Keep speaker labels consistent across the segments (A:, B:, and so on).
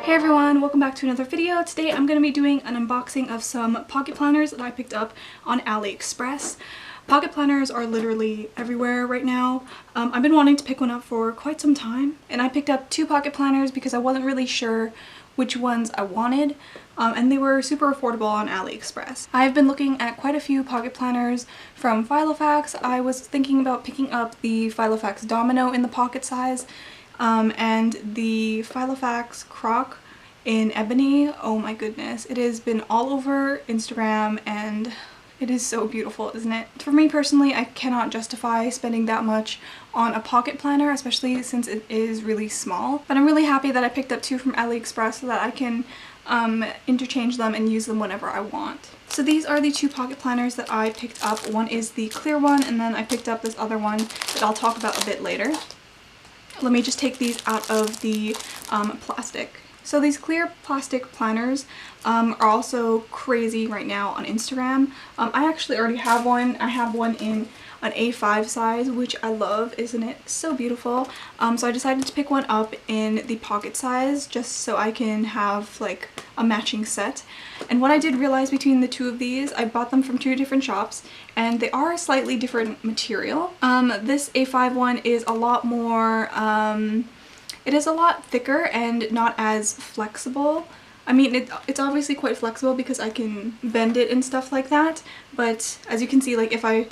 A: Hey everyone, welcome back to another video. Today I'm going to be doing an unboxing of some pocket planners that I picked up on AliExpress. Pocket planners are literally everywhere right now. I've been wanting to pick one up for quite some time, and I picked up two pocket planners because I wasn't really sure which ones I wanted, and they were super affordable on AliExpress. I've been looking at quite a few pocket planners from Filofax. I was thinking about picking up the Filofax Domino in the pocket size, and the Filofax Croc in ebony. Oh my goodness, it has been all over Instagram and it is so beautiful, isn't it? For me personally, I cannot justify spending that much on a pocket planner, especially since it is really small. But I'm really happy that I picked up two from AliExpress so that I can interchange them and use them whenever I want. So these are the two pocket planners that I picked up. One is the clear one, and then I picked up this other one that I'll talk about a bit later. Let me just take these out of the plastic. So these clear plastic planners are also crazy right now on Instagram. I actually already have one. I have one in an A5 size, which I love. Isn't it so beautiful? So I decided to pick one up in the pocket size just so I can have like a matching set. And what I did realize between the two of these, I bought them from two different shops and they are a slightly different material. This A5 one is a lot more it is a lot thicker and not as flexible. I mean, it's obviously quite flexible because I can bend it and stuff like that, but as you can see, like if I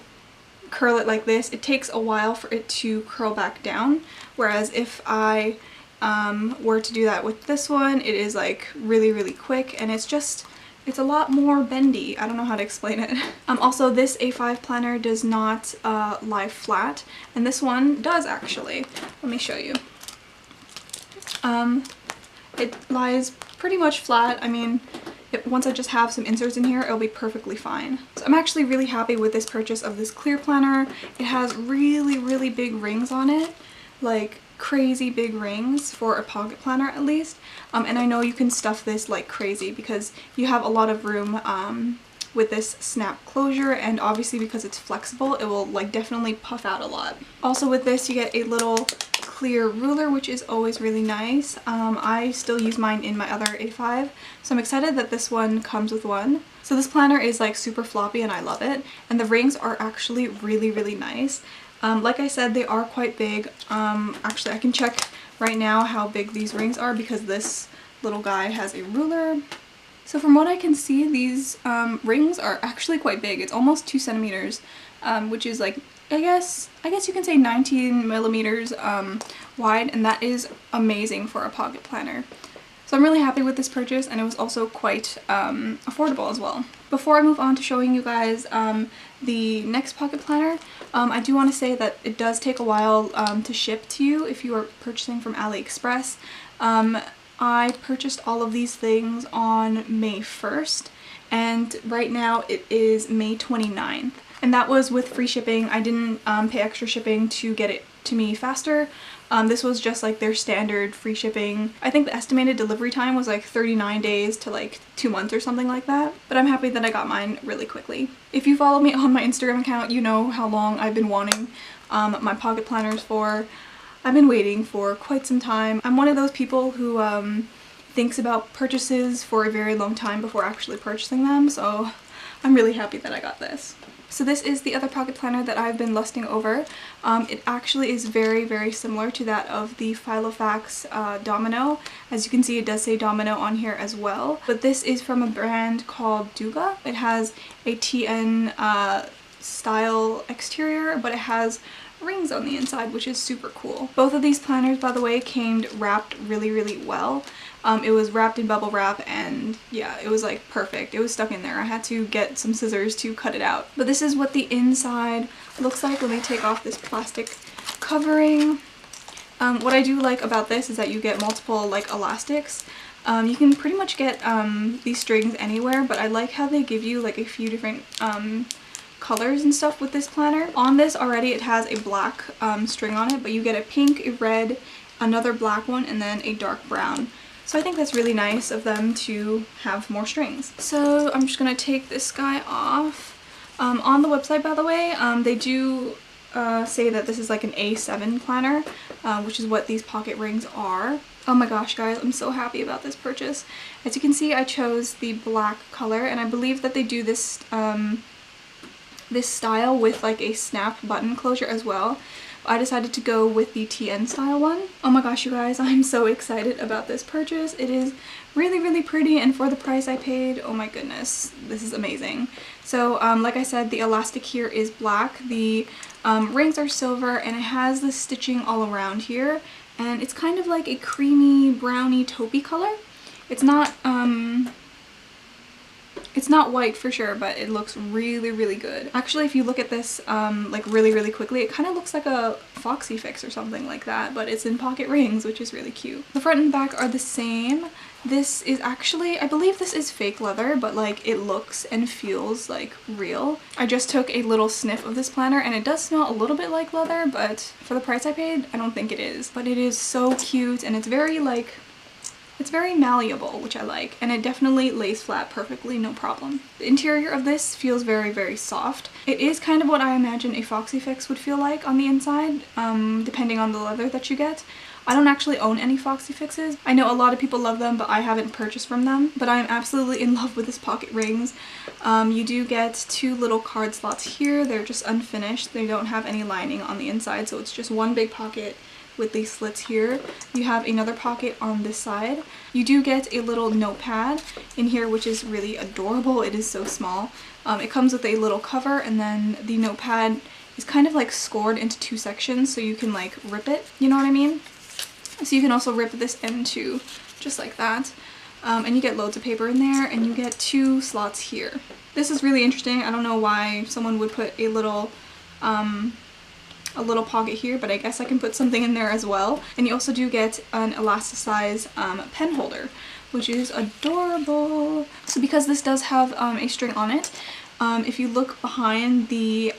A: curl it like this, it takes a while for it to curl back down, whereas if I were to do that with this one, it is like really quick, and it's a lot more bendy. I don't know how to explain it. Also, this A5 planner does not lie flat, and this one does actually. Let me show you. It lies pretty much flat. I mean, once I just have some inserts in here, it'll be perfectly fine. So I'm actually really happy with this purchase of this clear planner. It has really big rings on it, like crazy big rings for a pocket planner at least. And I know you can stuff this like crazy because you have a lot of room with this snap closure, and obviously because it's flexible, it will like definitely puff out a lot. Also with this, you get a little clear ruler, which is always really nice. I still use mine in my other A5, so I'm excited that this one comes with one. So this planner is like super floppy and I love it, and the rings are actually really nice. Like I said, they are quite big. Actually, I can check right now how big these rings are because this little guy has a ruler. So from what I can see, these rings are actually quite big. It's almost 2 centimeters, which is like, I guess you can say 19 millimeters wide, and that is amazing for a pocket planner. So I'm really happy with this purchase, and it was also quite affordable as well. Before I move on to showing you guys the next pocket planner, I do want to say that it does take a while to ship to you if you are purchasing from AliExpress. I purchased all of these things on May 1st, and right now it is May 29th. And that was with free shipping. I didn't pay extra shipping to get it to me faster. This was just like their standard free shipping. I think the estimated delivery time was like 39 days to like 2 months or something like that. But I'm happy that I got mine really quickly. If you follow me on my Instagram account, you know how long I've been wanting my pocket planners for. I've been waiting for quite some time. I'm one of those people who thinks about purchases for a very long time before actually purchasing them, so I'm really happy that I got this. So this is the other pocket planner that I've been lusting over. It actually is very similar to that of the Filofax Domino. As you can see, it does say Domino on here as well. But this is from a brand called Duga. It has a TN style exterior, but it has rings on the inside, which is super cool. Both of these planners, by the way, came wrapped really well. It was wrapped in bubble wrap, and yeah, it was like perfect. It was stuck in there. I had to get some scissors to cut it out. But this is what the inside looks like. Let me take off this plastic covering. What I do like about this is that you get multiple like elastics. You can pretty much get these strings anywhere, but I like how they give you like a few different colors and stuff with this planner. On this already it has a black string on it, but you get a pink, a red, another black one, and then a dark brown. So I think that's really nice of them to have more strings. So I'm just gonna take this guy off. On the website, by the way, they do say that this is like an A7 planner, which is what these pocket rings are. Oh my gosh, guys, I'm so happy about this purchase. As you can see, I chose the black color, and I believe that they do this this style with like a snap button closure as well. I decided to go with the TN style one. Oh my gosh, you guys, I'm so excited about this purchase. It is really, really pretty, and for the price I paid, oh my goodness, this is amazing. So like I said, the elastic here is black, the rings are silver, and it has the stitching all around here, and it's kind of like a creamy browny taupey color. It's not white for sure, but it looks really, really good. Actually, if you look at this like really, really quickly, it kind of looks like a Foxy Fix or something like that, but it's in pocket rings, which is really cute. The front and back are the same. This is actually, I believe this is fake leather, but like it looks and feels like real. I just took a little sniff of this planner, and it does smell a little bit like leather, but for the price I paid, I don't think it is. But it is so cute, and it's very like, it's very malleable, which I like, and it definitely lays flat perfectly, no problem. The interior of this feels very, very soft. It is kind of what I imagine a Foxy Fix would feel like on the inside, depending on the leather that you get. I don't actually own any Foxy Fixes. I know a lot of people love them, but I haven't purchased from them. But I am absolutely in love with this pocket rings. You do get 2 little card slots here. They're just unfinished. They don't have any lining on the inside, so it's just one big pocket with these slits here. You have another pocket on this side. You do get a little notepad in here, which is really adorable. It is so small. It comes with a little cover, and then the notepad is kind of like scored into 2 sections, so you can like rip it, you know what I mean? So you can also rip this end too, just like that. And you get loads of paper in there, and you get 2 slots here. This is really interesting. I don't know why someone would put a little pocket here, but I guess I can put something in there as well. And you also do get an elasticized pen holder, which is adorable. So because this does have a string on it, if you look behind the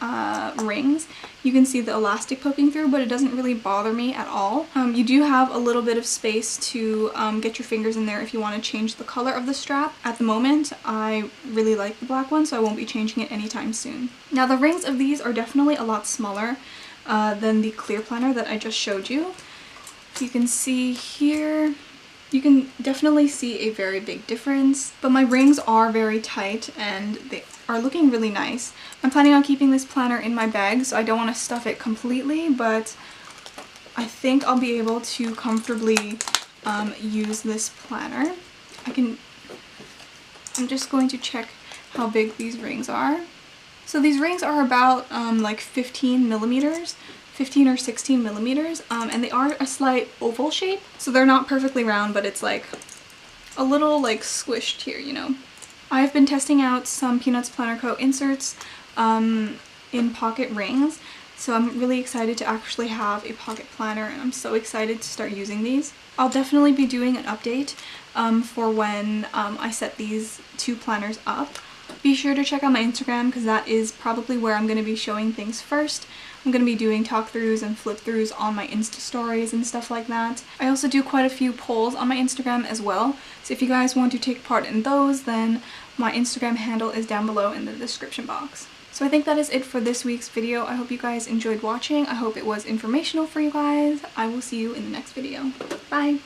A: rings, you can see the elastic poking through, but it doesn't really bother me at all. You do have a little bit of space to get your fingers in there if you want to change the color of the strap. At the moment, I really like the black one, so I won't be changing it anytime soon. Now, the rings of these are definitely a lot smaller than the clear planner that I just showed you. You can see here, you can definitely see a very big difference, but my rings are very tight and they are looking really nice. I'm planning on keeping this planner in my bag, so I don't want to stuff it completely, but I think I'll be able to comfortably use this planner. I'm just going to check how big these rings are. So these rings are about like 15 millimeters, 15 or 16 millimeters, and they are a slight oval shape. So they're not perfectly round, but it's like a little like squished here, you know. I've been testing out some Peanuts Planner Co. inserts in pocket rings, so I'm really excited to actually have a pocket planner, and I'm so excited to start using these. I'll definitely be doing an update for when I set these 2 planners up. Be sure to check out my Instagram, because that is probably where I'm going to be showing things first. I'm going to be doing talk-throughs and flip-throughs on my Insta stories and stuff like that. I also do quite a few polls on my Instagram as well, so if you guys want to take part in those, then my Instagram handle is down below in the description box. So I think that is it for this week's video. I hope you guys enjoyed watching. I hope it was informational for you guys. I will see you in the next video. Bye!